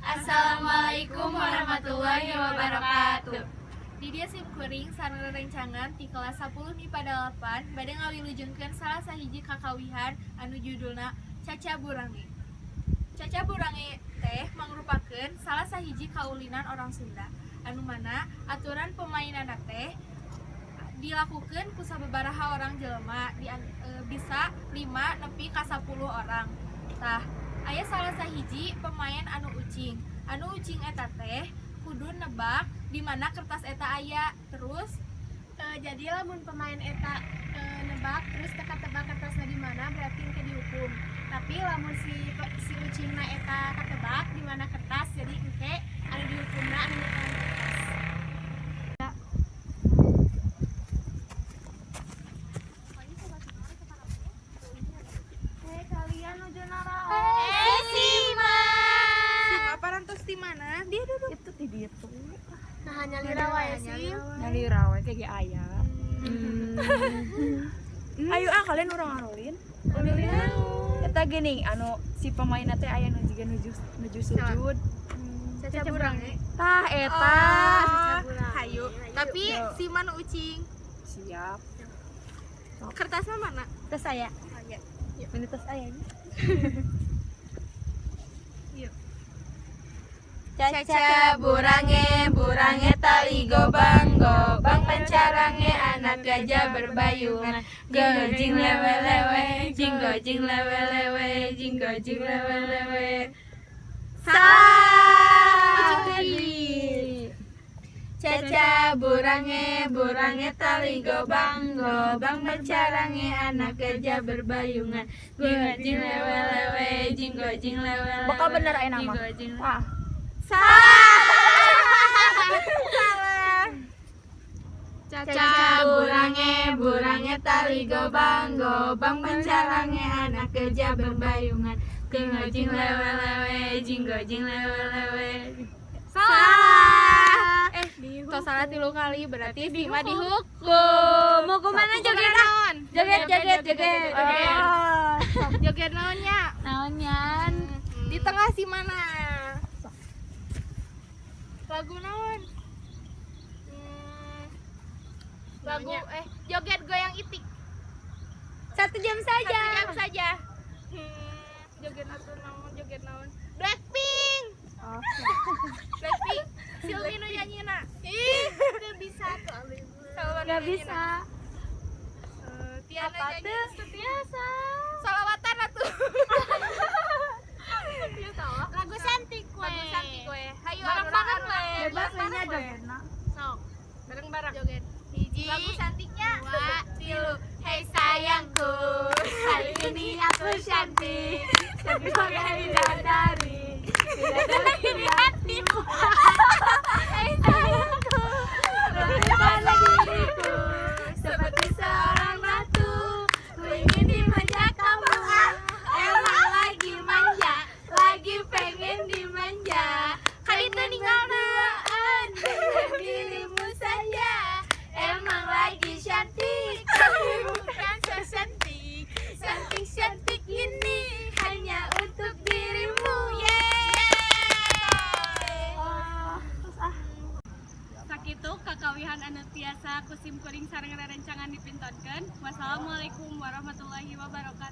Assalamualaikum warahmatullahi wabarakatuh. Di dia simkuring sareng rencangan di kelas 10 MIPA 8 bade ngawilujengkeun salah sahiji kakawihan anu judulna Caca Burange. Caca Burange teh mangrupakeun salah sahiji kaulinan orang Sunda anu mana aturan pemainana teh dilakukan ku sababaraha orang jelema bisa 5 nepi ka 10 orang. Tah, aya salah sahiji pemain anu ucing eta teh kudu nebak di mana kertas eta aya. Terus jadi lamun pemain eta nebak terus teka-tebak kertasnya di mana berarti engke dihukum. Tapi lamun si ucingna eta katebak di mana kertas jadi engke anu dihukumna anu netelan kertas. Kalian nuju naraon. Sima parantos di mana? Dia duduk. Itu di ditu. Nah, nyali rawa ya sih. Nyali rawa kayak ge aya. Ayo kalian urang ngarulin. Eta gini anu si pemain teh aya nu jiga nuju sujud. Caca Burange. Tah eta. Hayu. Tapi si mana ucing? Siap. Kertasnya mana? Tes saya. Aya. Ini tes ayanya. Caca burange tali gobang pancarange anak gajah berbayungan gojing lewe jing lewe salah Caca burange tali gobang pancarange anak gajah berbayungan gojing lewe jing Bakal bener aya nama. Wah. Salah. Caca burange tali gobang pancarange anak gajah berbayungan gojing lewe jing lewe. Salah. Kau salah 3 kali berarti Bima dihukum. Mau kemana joget naon? Joget. Joget naonnya? Naonnya? Di tengah si mana? Lagu naon? Lagu joget goyang itik. 1 jam saja. Joget naon? Blackpink. Blackpink. Silmi nu nyanyina. Teu bisa tuh. Enggak bisa. Tiana nyanyi biasa. Salawatan atuh. Lagu cantik we. Hayu bareng-bareng we. Bebas nya jogetna. Sok. Bareng-bareng joget. Hiji. Lagu cantiknya 2, 3. Hei sayangku, hari ini aku cantik. Sebagai bidadari di hatimu. Hei sayangku, berlimpahlah diriku seperti seorang ratu. Ku ingin dimanja kamu. Emang lagi manja, lagi pengen dimanja. Kan itu ninggal duaan dengan dirimu saja. Emang lagi cantik, tapi bukan secantik. Cantik ini hanya untuk dirimu. Sakitu kakawihan anu tiasa kusim kuring sareng rerencangan dipintonkeun. Wassalamualaikum warahmatullahi wabarakatuh.